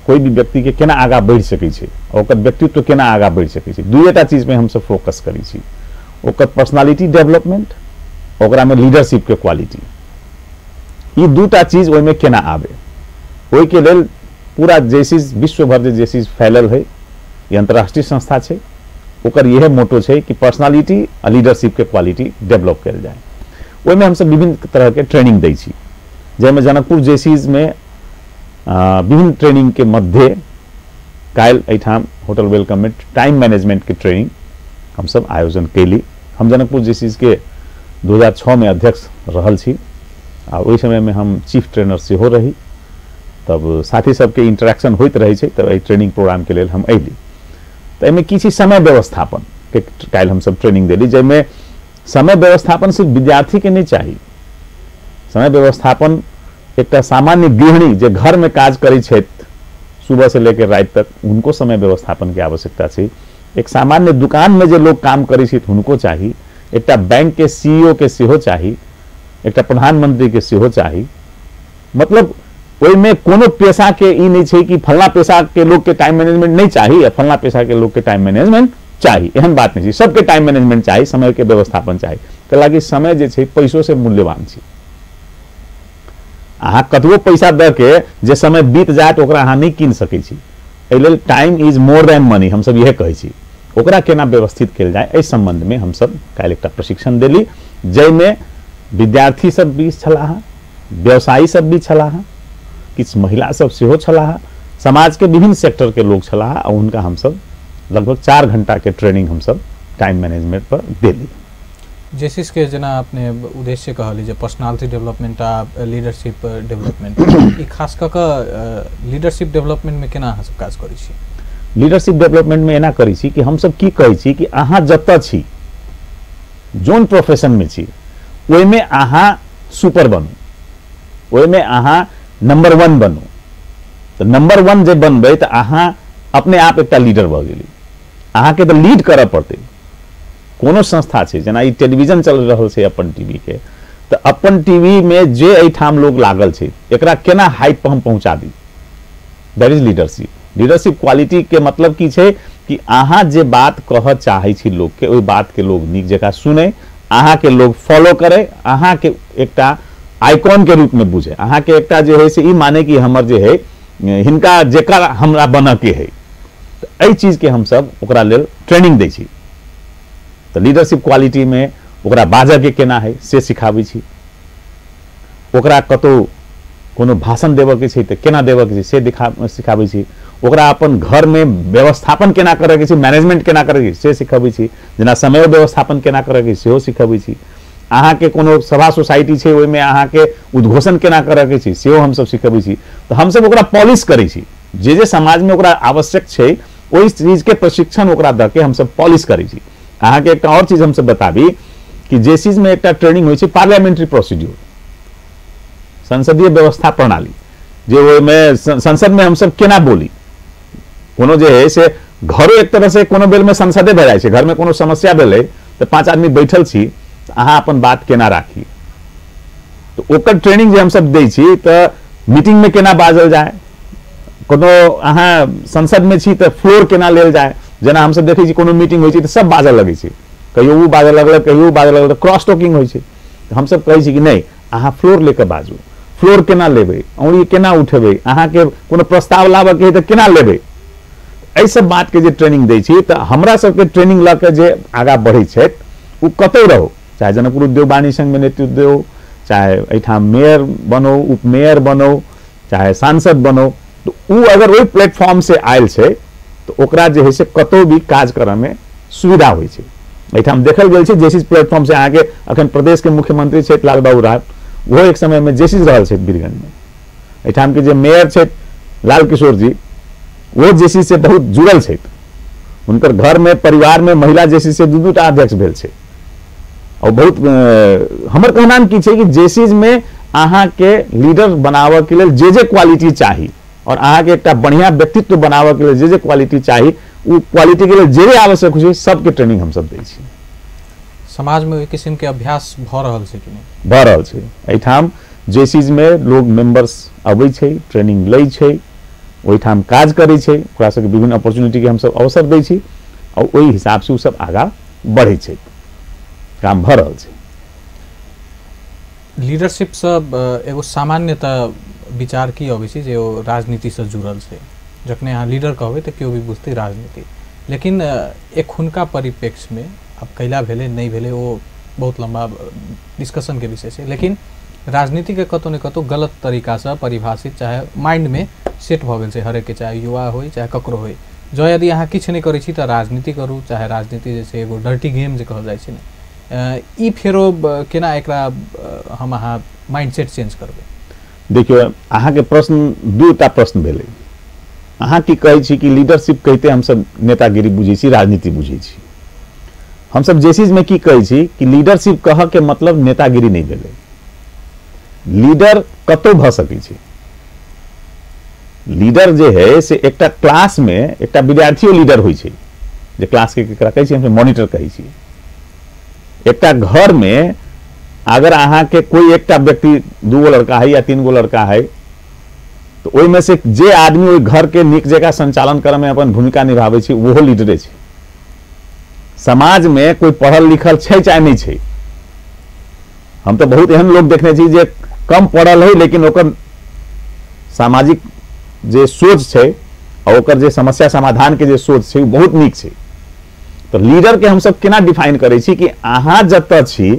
कोई भी व्यक्ति के केना आगा बढ़ सकै छै ओकर व्यक्तित्व केना आगा बढ़ सकै छै दुएटा चीज में हम सब फोकस करी छी ओकर पर्सनालिटी डेवलपमेंट ओकरा में लीडरशिप के क्वालिटी ये दूटा चीज ओहि में केना आवे ओहि के लेल पूरा जेसीज विश्व भर जे जेसीज फैलल है ये अंतर्राष्ट्रीय संस्था छै ओकर यह मोटो छै कि पर्सनालिटी आ लीडरशिप के क्वालिटी डेवलप कयल जाए ओहि में हम सब विभिन्न तरह के ट्रेनिंग दै छी जैमे जनकपुर जेसीज में विभिन्न ट्रेनिंग के मध्य काल्हि एठाम होटल वेलकम में टाइम मैनेजमेंट के ट्रेनिंग हम सब आयोजन कैली हम जनकपुर जेसीज के 2006 में अध्यक्ष रहल छी आ ओहि समय में हम चीफ ट्रेनर सेहो रही तब साथी सबके इंटरेक्शन होइत रहे छै तब एहि ट्रेनिंग प्रोग्राम के लेल हम अयली तो एहिमे की छै समय व्यवस्थापन के काल्हि हम सब ट्रेनिंग देली जैमे समय व्यवस्थापन सिर्फ विद्यार्थी के नहीं चाहिए समय व्यवस्थापन एकटा सामान्य गृहिणी जे घर में काज करै छथि सुबह से लेकर रात तक उनको समय व्यवस्थापन की आवश्यकता छै एक सामान्य दुकान में जो लोग काम करै छथि उनको चाहिए एकटा बैंक के सीईओ के सेहो चाहिए एकटा प्रधानमंत्री के सेहो चाहिए मतलब ओहि में कोनो पेशा के ई नहीं छै कि फलना पेशा के लोग के टाइम मैनेजमेंट नहीं चाहिए या फलना पेशा के लोग के टाइम मैनेजमेंट चाहिए एहन बात नहीं छै सबके टाइम मैनेजमेंट चाहिए समय के व्यवस्थापन चाहिए कैलाकि समय जे छै पैसो से मूल्यवान छै अहाँ कतबो पैसा दे के जे समय बीत जाए ओकरा अहाँ नहीं कीन सकै छी एहि लेल time is more than money हम सब यह कहै छी ओकरा केना व्यवस्थित कयल जाए एहि संबंध में हम सब काल्हि एकटा प्रशिक्षण देली जैमे विद्यार्थी सब भी छलाह व्यवसायी सब भी छलाह किछु महिला सब सेहो छलाह समाज के विभिन्न सेक्टर के लोग छलाह और उनका हम सब लगभग 4 घंटा के ट्रेनिंग हम सब टाइम मैनेजमेंट पर देली जेसीस के जना अपने उद्देश्य कहली जे पर्सनालिटी डेवलपमेंट आ लीडरशिप डेवलपमेंट ई खास क लीडरशिप डेवलपमेंट में केना अहाँ सब काज करै छी लीडरशिप डेवलपमेंट में एना करै छी कि हम सब की कहै छी कि अहाँ जतऽ छी जोन प्रोफेशन में छी ओहि में अहाँ सुपर बनू ओहि में अहाँ नंबर 1 बनू तो नंबर 1 जे बनबै तो अहाँ अपने आप एकटा लीडर भ गेली अहाँ के तो लीड करऽ पड़तै कोनो संस्था छै जेना ई टेलीविजन चल रहल छै अपन टीवी के तो अपन टीवी में जे एठाम लोग लागल छै एकरा केना हाइट पर हम पहुंचा दी that is leadership leadership quality के मतलब की छे कि अहाँ जे बात कह चाहे छी लोग के ओई बात के लोग नीक जगह सुने, अहाँ के लोग फॉलो करे, अहाँ के एकटा आइकॉन के रूप में बुझे, अहाँ के एकटा जे है से ई माने कि हमर जे है हिनका जेकर हमरा बन के है। तो एहि चीज के हम सब ओकरा लेल ट्रेनिंग दै छी। तो लीडरशिप क्वालिटी में ओकरा बाजय के केना है से सिखाबै छी, ओकरा कतौ कोनो भाषण देबऽ के छै तऽ केना देबऽ के छै से सिखाबै छी, ओकरा अपन घर में व्यवस्थापन केना करे के छै, मैनेजमेंट केना करे के से सिखाबै छी, जेना समय व्यवस्थापन केना करे के सेहो सिखाबै छी। अहाँ के कोनो सभा सोसाइटी छै ओइ में अहाँ के उद्घोषण केना करे के छै सेहो हम सब सिखाबै छी। तो हम सब ओकरा पॉलिश करै छी, जे समाज में ओकरा आवश्यक छै ओइ चीज के प्रशिक्षण ओकरा द के हम सब पॉलिश करै छी। अहाँ के एकटा और चीज हम सब बताबी कि जे चीज में एकटा ट्रेनिंग होइ छै पार्लियामेंट्री प्रोसीड्यूर, संसदीय व्यवस्था प्रणाली, जे ओइ में संसद में हम सब केना बोली, कोनो जे है से घरो एक तरह से कोनो बेल में संसदे भे जाय छै, घर में कोनो समस्या भेलै तो 5 आदमी बैठल छी, अहाँ अपन बात केना राखी, तो ओकर ट्रेनिंग जे हम सब दै छी। तो मीटिंग में केना बाजल जाए, कोनो अहाँ संसद में छी तो फ्लोर केना लेल जाए, जेना हम सब देखै छी कोनो मीटिंग होइ छै तो सब बाजल लगै छै, कहियो उ बाजल लगल कहियो उ बाजल लगल, क्रॉस टॉकिंग होइ छै। तो हम सब कहै छी कि नहीं अहाँ फ्लोर लेके बाजू, फ्लोर केना लेबै, औंगली केना उठेबै, अहाँ के कोनो प्रस्ताव लाबऽ के तो केना लेबै, एहि सब बात के जे ट्रेनिंग दै छी। तो हमरा सबके ट्रेनिंग लऽ के जे आगा बढ़ै छै उ कतौ रहो, चाहे जनकपुर उद्योग वाणिज्य संघ में नेतृत्व दो, चाहे एहिठाम मेयर बनो, उप मेयर बनो, चाहे सांसद बनो, तो उ अगर ओहि प्लेटफॉर्म से आयल छै तो ओकरा जे है से कतौ भी काज करऽ में सुविधा होइ छै। एहिठाम देखल गेल छै जेसिस प्लेटफॉर्म से अहाँ के अखन प्रदेश के मुख्यमंत्री छै लाल बाबू राय, वो एक समय में जेसिस रहल छै बीरगंज में। एहिठाम के जे मेयर छै लाल किशोर जी, वो जेसिस से बहुत जुड़ल छै, उनकर घर में परिवार में महिला जेसिस से 2-2 अध्यक्ष भेल छै। और बहुत हमर कहनाम की छै कि जेसिस में अहाँ के लीडर बनावऽ के लेल जे क्वालिटी चाही और अहाँ के एकटा बढ़िया व्यक्तित्व बनावऽ के लेल जे क्वालिटी चाही, उ क्वालिटी के लेल जे आवश्यक होइ छै सबके ट्रेनिंग हम सब दै छी। समाज में ओइ किस्म के अभ्यास भ रहल छै कि नहीं? भ रहल छै। एहिठाम जेसिस में लोग मेंबर्स अबै छै, ट्रेनिंग लै छै, ओहिठाम काज करै छै, ओकरा सबके विभिन्न अपॉर्चुनिटी के हम सब अवसर दै छी और ओहि हिसाब से उ सब आगा बढ़ै छै, काम भ रहल छै। लीडरशिप सब एगो सामान्यतः विचार की अबै छै जे ओ राजनीति से जुड़ल छै, जखने अहाँ लीडर कहबै तऽ केओ भी बुझतै राजनीति, लेकिन एखुनका परिप्रेक्ष्य में अब कैला भेले नहीं भेले वो बहुत लंबा डिस्कशन के विषय छै, लेकिन राजनीति के कतौ न कतौ गलत तरीका से परिभाषित चाहे माइंड में सेट भ गेल छै हरेक के, चाहे युवा होय चाहे ककरो होय। जो यदि अहाँ किछ नहीं करै छी तऽ राजनीति करू, चाहे राजनीति जे छै एगो डर्टी गेम जे कहल जाइ छै ने, ई फेरो केना एकरा हम अहाँ माइंडसेट चेंज करबै? देखियो अहाँ के प्रश्न 2टा प्रश्न भेलै। अहाँ की कहै छी कि लीडरशिप कहते हम सब नेतागिरी बुझै छी, राजनीति बुझै छी। हम सब जे चीज में की कहै छी कि लीडरशिप कह के मतलब नेतागिरी नहीं भेलै। लीडर कतौ भ सकै छै। लीडर जे है से एकटा क्लास में एकटा विद्यार्थियों लीडर होइ छै, जे क्लास के केकरा कहै छी हम मॉनिटर कहै छी। एकटा घर में अगर अहाँ के कोई एकटा व्यक्ति 2 गो लड़का है या 3 गो लड़का है, तो ओहि में से जे आदमी ओहि घर के नीक जगह संचालन करे में अपन भूमिका निभाबै छै ओहो लीडरे छै। समाज में कोई पढ़ल लिखल छै चाहे नहीं छै, हम तो बहुत एहन लोग देखने छी जे कम पढ़ल है लेकिन ओकर सामाजिक जे सोच छै और ओकर जे समस्या समाधान के जे सोच छै बहुत नीक छै। तो लीडर के हम सब केना डिफाइन करै छी कि अहाँ जतऽ छी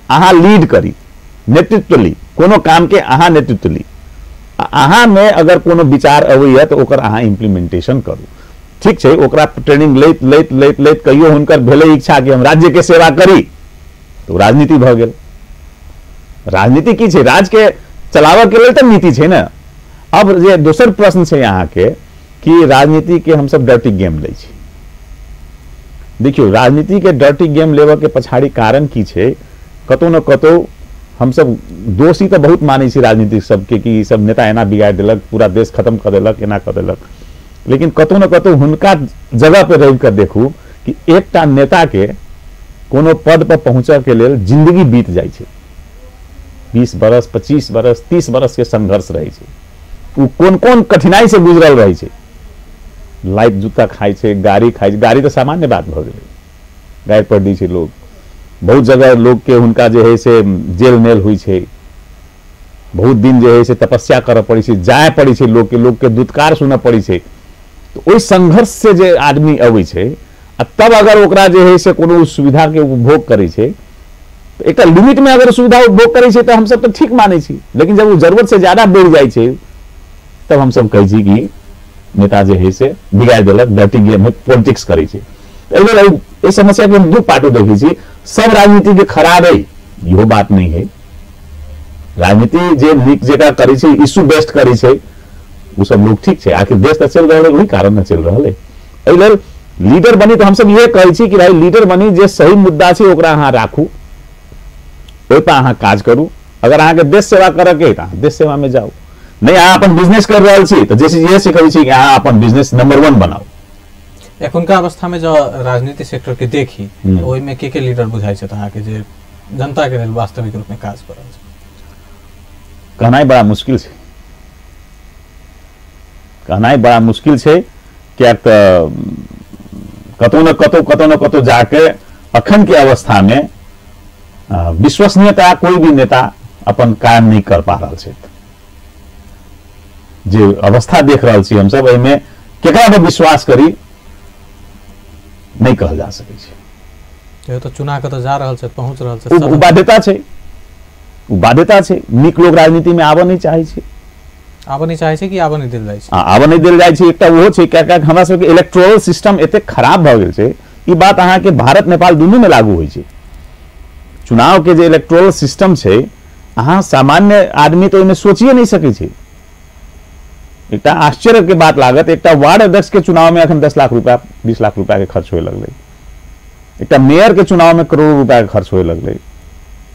अहाँ लीड करी, नेतृत्व ली, कोनो काम के अहाँ नेतृत्व ली, अहाँ में अगर कोनो विचार अबैया तो ओकर अहाँ इम्प्लीमेंटेशन करू। ठीक छै, ओकरा ट्रेनिंग लैत लैत लैत लैत कहियो हुनकर भेलै इच्छा कि हम राज्य के सेवा करी तो राजनीति भ गेल। राजनीति की छै? राज के चलावऽ के लेल तऽ नीति छै ना। अब जे दोसर प्रश्न छै अहाँ के कि राजनीति के हम सब डर्टी गेम लै छी। देखियो राजनीति के डर्टी गेम लेवऽ के पछाड़ी कारण की छै, कतौ न कतौ हम सब दोषी तो बहुत मानै छी राजनीतिक सबके कि सब नेता एना बिगाड़ देलक, पूरा देश खत्म कर देलक, एना कर देलक, लेकिन कतौ न कतौ हुनका जगह पे रह कर देखू कि एकटा नेता के कोनो पद पर पहुंचऽ के लेल जिंदगी बीत जाइ छै, 20 बरस 25 बरस 30 बरस के संघर्ष रहे छै, उ कोन कोन कठिनाई से गुजरल रहे छै। लाइट जूता खाइ छै, गाड़ी खाइ छै। गाड़ी तो सामान्य बात भ गेलै, गाड़ी पर दी छै लोग। बहुत जगह लोग के हुनका जे है से जेल मेल हुई छै, बहुत दिन जे है से तपस्या करऽ पड़ी छै, जाय पड़ी छै लोग के दुत्कार सुनऽ पड़ी छै। तो ओइ संघर्ष से जे आदमी अबै छै आ तब अगर ओकरा जे है से कोनो सुविधा के उपभोग करै छै, तो एक लिमिट में अगर सुविधा उपभोग करै छै तो हम सब तो ठीक मानै छी। लेकिन जब वो जरूरत से ज्यादा बढ़ जाइ छै तब हम सब कहै छी कि नेता जे है से बिगाड़ देलक, डर्टी गेम में पॉलिटिक्स करै छै। एहि समस्या के हम दू पार्ट देखै छी। सब राजनीति के खराब है इहो बात नहीं है। राजनीति जे नीक जेका करै छै, इशू बेस्ट करै छै, वो सब लोग ठीक छै। आखिर देश तो चल रहा है, वही कारण न चल रहा है। एहि लेल लीडर बनी तो हम सब ये कहै छी कि भाई लीडर बनी, जे सही मुद्दा छै ओकरा अहाँ राखू, ओहि पर अहाँ काज करू। अगर अहाँ के देश सेवा करऽ के है देश सेवा में जाओ। नहीं अहाँ अपन बिजनेस कर रहल छी तो जैसे ये सिखबै छी कि अहाँ अपन बिजनेस नंबर 1 बनाओ। एखुनका अवस्था में जो राजनीति सेक्टर के देखी ओहि में के लीडर बुझाई छै अहाँ के जे जनता के लेल वास्तविक रूप में काज कर रहल छै? कहनाइ बड़ा मुश्किल छै, कहनाइ बड़ा मुश्किल छै। कियाक तऽ कतौ न कतौ जाके अखन के अवस्था में विश्वसनीयता कोई भी नेता अपन कायम नहीं कर पा रहल छै। जे अवस्था देख रहल छी हम सब, एहिमे केकरा पर विश्वास करी नहीं कहल जा सकै छै। तो चुनाव के तो जा रहल छै, पहुंच रहल छै, उ बाध्यता छै, उ बाध्यता छै। नीक लोग राजनीति में आबऽ नहीं चाहै छै, आबऽ नहीं चाहै छै कि आबऽ नहीं देल जाइ छै? आबऽ नहीं देल जाइ छै। एकटा ओहो छै कियाक हमरा सबके इलेक्टोरल सिस्टम एते खराब भऽ गेल छै। ई बात अहाँ के भारत नेपाल दुनू में लागू होइ छै। चुनाव के जे इलेक्टोरल सिस्टम छै, अहाँ सामान्य आदमी तो ओहिमे सोचिए नहीं सकै छै। एकटा आश्चर्य के बात लागत, एकटा वार्ड अध्यक्ष के चुनाव में अखन 10 लाख रुपया 20 लाख रुपया के खर्च होए लगलै। एकटा मेयर के चुनाव में करोड़ रुपया के खर्च होए लगलै।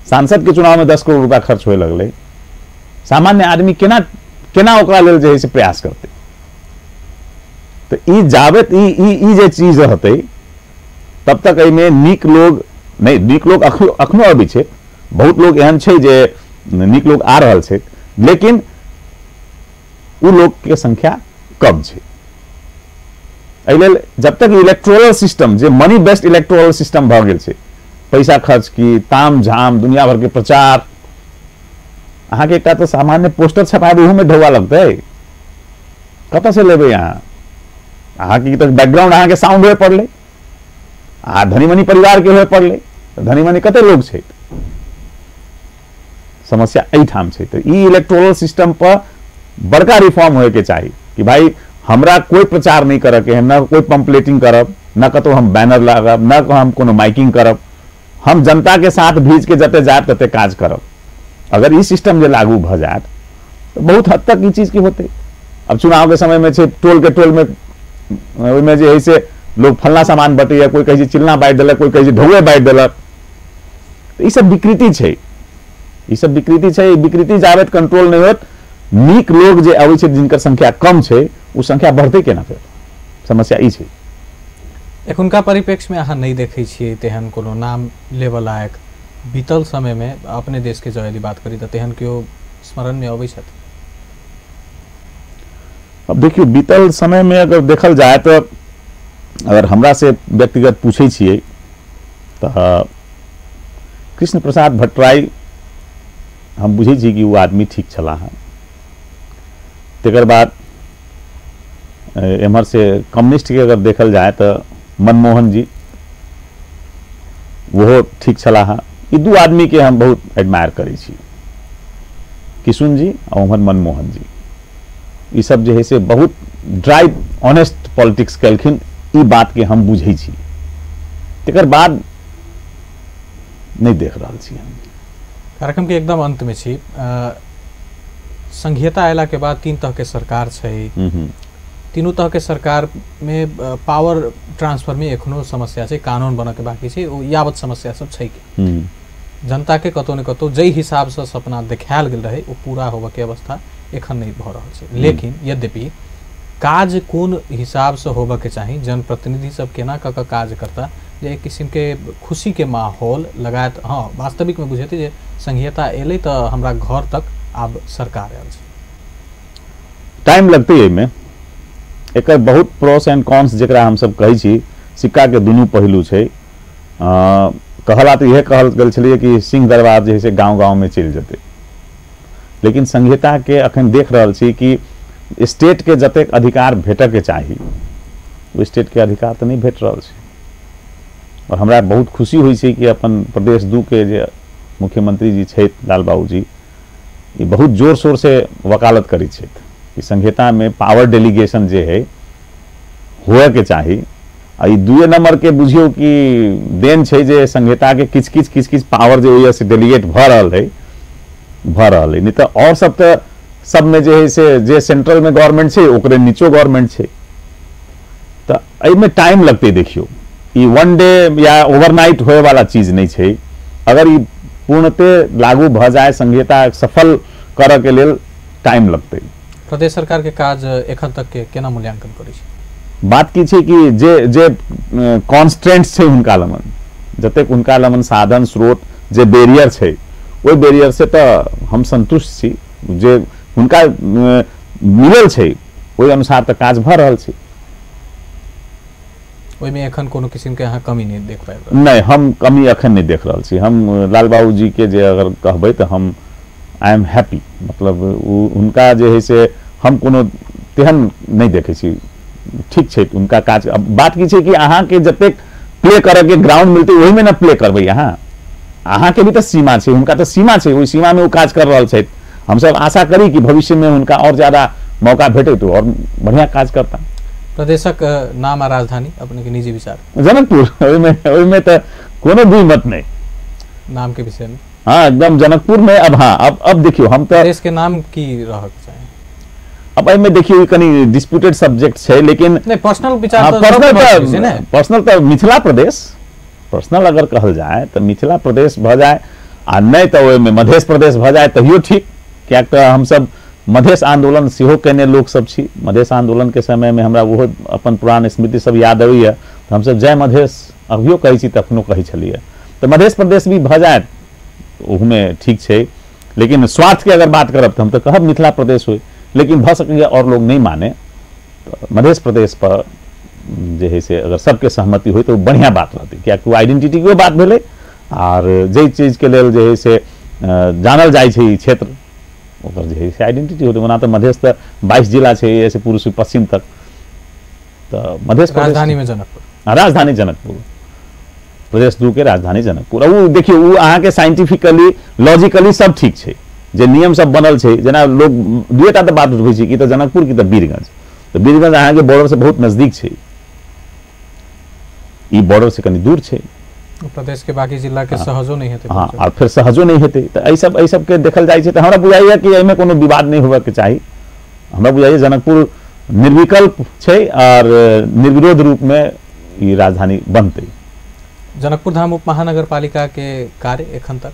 सांसद के चुनाव में 10 करोड़ रुपया खर्च होए लगलै। सामान्य आदमी केना ओकरा लेल जे है से प्रयास करतै? तो ई जाबत ई जे चीज रहतै तब तक एहिमे नीक लोग नहीं, नीक लोग अखनो अबै छै। बहुत लोग एहन छै जे नीक लोग आ रहल छै, लेकिन उ लोग के संख्या कम छै। एहि लेल जब तक इलेक्टोरल सिस्टम जे मनी बेस्ड इलेक्टोरल सिस्टम भऽ गेल छै, पैसा खर्च की ताम झाम दुनिया भर के प्रचार, अहाँ के एकटा तो सामान्य पोस्टर छपाबे ओहू में ढौआ लगतै, कतऽ से लेबै अहाँ के तऽ बैकग्राउंड अहाँ के साउंड होए पड़लै, आ धनी मनी परिवार के होए पड़लै, धनी मनी कते लोग छै? समस्या एहिठाम छै। तो ई इलेक्टोरल सिस्टम पर बड़का रिफॉर्म होए के चाही कि भाई हमरा कोई प्रचार नहीं करब के, न कोई पंपलेटिंग करब, न कतौ हम बैनर लागब, न हम कोनो माइकिंग करब। हम जनता के साथ भीज के जते जायब तते काज करब। अगर ई सिस्टम जे लागू भ जायत तो बहुत हद तक ई चीज की होते। अब चुनाव के समय में टोल के टोल में ओहिमे जे है से लोग फलना सामान बटैया, कोई कहै छै चिलना बांटि देलक, कोई कहै छै ढौए बांटि देलक। ई सब विकृति छै, ई सब विकृति छै। विकृति जाबत कंट्रोल नहीं होत, नीक लोग जे अबै छै जिनकर संख्या कम छै, उ संख्या बढ़तै केना? फेर समस्या ई छै। एखुनका परिप्रेक्ष्य में अहाँ नहीं देखै छियै तेहन कोनो नाम लेवल लायक बीतल समय में अपने देश के जो यदि बात करी तो तेहन केओ स्मरण में अबै छथि? अब देखियो बीतल समय में अगर देखल जाए तो अगर हमरा से व्यक्तिगत पूछे छियै तो कृष्ण प्रसाद भट्टराई हम बुझे छी कि वो आदमी ठीक छला है। तेकर बाद एम्हर से कम्युनिस्ट के अगर देखल जाए तो मनमोहन जी वो ठीक छला है। ई दू आदमी के हम बहुत एडमायर करै छी, किशुन जी और उमहर मनमोहन जी। ई सब जे है से बहुत ड्राई ऑनेस्ट पॉलिटिक्स केलखिन, ई बात के हम बुझे छी। तेकर बाद नहीं देख रहल छी हम। कार्यक्रम के एकदम अंत में छी। संघीयता अयला के बाद 3 तरह के सरकार छै। तीनों तरह के सरकार में पावर ट्रांसफर में एखनो समस्या छै, कानून बन के बाकी छै, यावत समस्या सब छै कि जनता के कतौ न कतौ जै हिसाब से सपना देखायल गेल रहे वो पूरा होबे के अवस्था एखन नहीं भ रहल छै। लेकिन यद्यपि काज कोन हिसाब से होबे के चाही, जनप्रतिनिधि सब केना क काज करता जे एक किस्म के खुशी के माहौल लगायत। हाँ, वास्तविक में बुझेते जे संघीयता एले तो हमरा घर तक आब सरकार आयल छै। टाइम लगते है में, एकर बहुत प्रोस एंड कॉन्स जेकरा हम सब कहै छी, सिक्का के दुनू पहलू छै। कहला तो यह कहल गेल छलिए कि सिंह दरबार जे है से गांव-गांव में चल जेतै, लेकिन संहिता के अखन देख रहल छी कि स्टेट के जतेक अधिकार भेटय के चाही वो स्टेट के अधिकार तो नहीं भेट रहल छै। और हमरा बहुत खुशी होइ छै कि अपन प्रदेश 2 के जे मुख्यमंत्री जी छै लाल बाबू जी, ये बहुत जोर शोर से वकालत करै छै कि संहिता में पावर डेलीगेशन जे है होए के चाही। आ ई 2 नंबर के बुझियो कि देन छै जे संहिता के किछ पावर जे होइए से डेलीगेट भ रहल है नहीं तो और सब में जे है से जे सेंट्रल में गवर्नमेंट छै ओकरे नीचो गवर्नमेंट छै, तो एहि में टाइम लगते। देखियो ई वन डे या ओवरनाइट होए वाला चीज नहीं छै। अगर ई पूर्णतः लागू भ जाए संहिता सफल करऽ के लेल टाइम लगते। प्रदेश सरकार के काज एखन तक के केना मूल्यांकन करै छै? बात की छै कि जे कॉन्स्ट्रेंट्स छै हुनका लगन, जतेक हुनका लगन साधन स्रोत जे बैरियर छै ओहि बैरियर से तो हम संतुष्ट छी। जे हुनका मिलल छै ओहि अनुसार तो काज भ रहल छै। ओहि में एखन कोनो किस्म के अहाँ कमी नहीं देख पाएब? नहीं, हम कमी अखन नहीं देख रहल छी। हम लाल बाबू जी के जे अगर कहबै तो हम आई एम हैप्पी, मतलब उनका जे है से हम कोनो तेहन नहीं देखे छी। ठीक छै उनका काज। अब बात की छै कि अहाँ के जतेक प्ले करे के ग्राउंड मिलते वही में ना प्ले करबै। अहाँ के भी तो सीमा छै, उनका तो सीमा छै, वही सीमा में वो काज कर रहल छै। हम सब आशा करी कि भविष्य में उनका और ज्यादा मौका भेटे तो और बढ़िया काज करता। प्रदेशक नाम आ राजधानी अपने के निजी विचार? जनकपुर। ओहि में तो कोनो दुई मत नहीं नाम के विषय में। हाँ एकदम जनकपुर में। अब देखियो हम तो प्रदेश के नाम की रहक चाहिए। अब एहि में देखियो कनी डिस्प्यूटेड सब्जेक्ट छै, लेकिन नहीं पर्सनल विचार पर्सनल तो मिथिला प्रदेश, पर्सनल अगर कहल जाए तो मिथिला प्रदेश भ जाए, आ नहीं तो ओहि में मध्य प्रदेश भ जाए तहियो ठीक। क्या तो हम सब मधेश आंदोलन सेहो केने लोक सब छी। मधेश आंदोलन के समय में हमरा वो अपन पुरान स्मृति सब याद अबैया, तो हम सब जय मधेश अभियो कहै छी तखनो कहै छलिए। तो मध्य प्रदेश भी भ जाए ओहू में ठीक छै, लेकिन स्वार्थ के अगर बात करब तो हम तो कहब मिथिला प्रदेश हो, लेकिन भ सकैया और लोग नहीं माने तो मध्य प्रदेश पर जे है से अगर सबके सहमति हो तो बढ़िया बात रहती। क्या आइडेंटिटी के बात भेलै और जे चीज के लेल जे है से जानल जाइ छै क्षेत्र ओकर जे है से आइडेंटिटी होते। ओना तो मधेश तो 22 जिला छै ऐसे पूर्व से पश्चिम तक। तो मध्य राजधानी में जनकपुर, राजधानी जनकपुर, प्रदेश 2 के राजधानी जनकपुर। वो देखिए वो अहाँ के साइंटिफिकली लॉजिकली सब ठीक छै, जे नियम सब बनल छै। जना लोग दुएटा तो बात उठबै छै कि तो जनकपुर की तो बीरगंज। तो बीरगंज अहाँ के बॉर्डर से बहुत नजदीक छै, ई बॉर्डर से कनी दूर छै। प्रदेश के बाकी जिला के सहजो नहीं हेतै। हाँ और फिर सहजो नहीं हेतै। तो एहि सब के देखल जाइ छै। तो हमरा बुझाइया कि एहिमे कोनो विवाद नहीं होबे के चाही। हमरा बुझाइया जनकपुर निर्विकल्प छै और निर्विरोध रूप में ई राजधानी बनतै। जनकपुर धाम उप महानगर पालिका के कार्य एखन तक?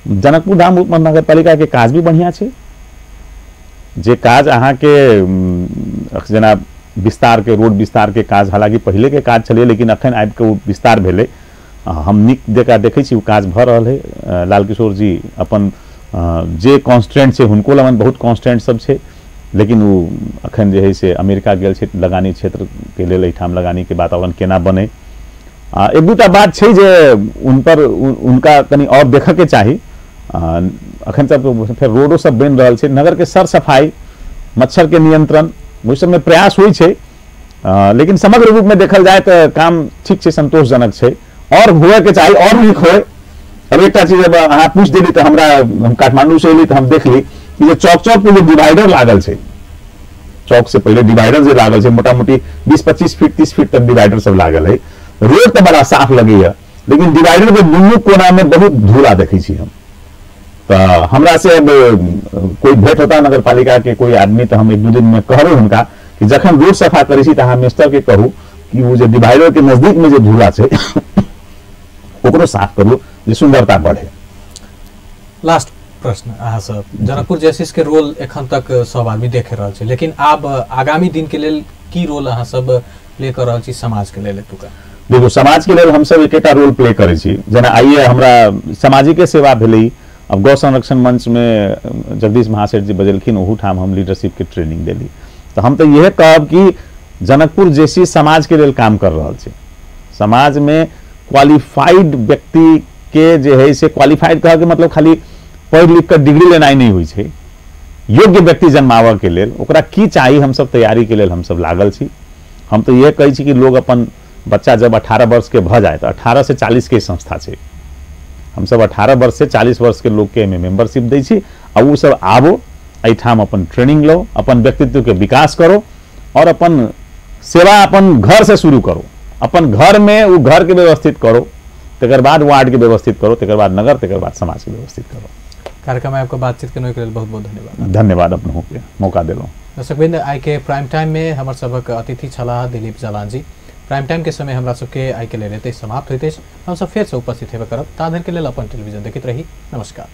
जनकपुर धाम उप महानगर पालिका के काज भी बढ़िया छै। जे काज अहाँ के जना विस्तार के रोड विस्तार के काज हालांकि पहले के काज छलिए, लेकिन अखन आबि के विस्तार भेलै। हम नीक जकाँ देखै छी काज भ रहल है। लाल किशोर जी अपन जे कॉन्स्टेंट छै हुनको लगन बहुत कॉन्स्टेंट सब छै, लेकिन वो अखन जे है से अमेरिका गेल छै लगानी क्षेत्र के लेल एहिठाम लगानी के वातावरण केना बने। एक दूटा बात छै जे उन पर उनका कनी और देखऽ के चाही। अखन सब फिर रोडो सब बनि रहल छै, नगर के सर सफाई, मच्छर के नियंत्रण ओहि सब में प्रयास होइ छै, लेकिन समग्र रूप में देखल जाए तो काम ठीक छै, संतोषजनक छै। और हुए के चाहिए और नीक होए। अब एक चीज अब अहाँ पूछ देली तो हमरा, हम काठमांडू से एली तो हम देख ली कि जो चौक चौक पे जो डिवाइडर लागल छै, चौक से पहले डिवाइडर जो लागल छै मोटा मोटी 20-25 फीट 30 फीट तक डिवाइडर सब लागल है। रोड तो बड़ा साफ लगे है, लेकिन डिवाइडर के दुनू कोना में बहुत धूला देखै छी हम। तो हमरा से अब कोई भेंट होता नगर पालिका के कोई आदमी तो हम 1-2 दिन में कहबै हुनका कि जखन रोड सफा करै छी तो अहाँ मिनिस्टर के कहू कि वो जो डिवाइडर के नजदीक में जो धूला छै ओकरो साफ करू, जे सुंदरता बढ़े। लास्ट प्रश्न अहाँ सब, जनकपुर जैसिस के रोल एखन तक सब आदमी देख रहल छै, लेकिन आब आगामी दिन के लेल की रोल अहाँ सब प्ले कर रहल छी समाज के लेल? एतुका देखो समाज के लेल हम सब एकेटा रोल प्ले करै छी। जेना आइए हमरा सामाजिक सेवा भेलै। अब गौ संरक्षण मंच में जगदीश महासेठ जी बजेलखिन, ओहू ठाम हम लीडरशिप के ट्रेनिंग देली। तो हम तो यह कहब कि जनकपुर जैसी समाज के लिए काम कर रहा है। समाज में क्वालिफाइड व्यक्ति के जो है से क्वालिफाइड कह के मतलब खाली पढ़ लिख कर डिग्री लेनाई नहीं हुई है। योग्य व्यक्ति जन्मावे के लिए ओकरा की चाहिए, हम सब तैयारी के लिए हम सब लागल छी। हम तो यह कही कि लोग अपन बच्चा जब 18 वर्ष के भ जाए तो 18 से 40 के संस्था है। हम सब 18 वर्ष से 40 वर्ष के लोग के मेंबरशिप दै छी और वो सब आबो एठाम अपन ट्रेनिंग लो, अपन व्यक्तित्व के विकास करो और अपन सेवा अपन घर से शुरू करो। अपन घर में वो घर के व्यवस्थित करो, तकर बाद वार्ड के व्यवस्थित करो, तकर बाद नगर, तकर बाद समाज के व्यवस्थित करो। कार्यक्रम में आपको बातचीत करने के लिए बहुत बहुत धन्यवाद। धन्यवाद अपनों के मौका दिलो। दर्शकबिंद आई के प्राइम टाइम में हमार सबक अतिथि छला दिलीप जालान जी। प्राइम टाइम के समय हमरा सबके आई के ले लेते समाप्त होते हम सब फिर से उपस्थित हेबे करब। ताधर के लिए अपन टेलीविजन देखते रही। नमस्कार।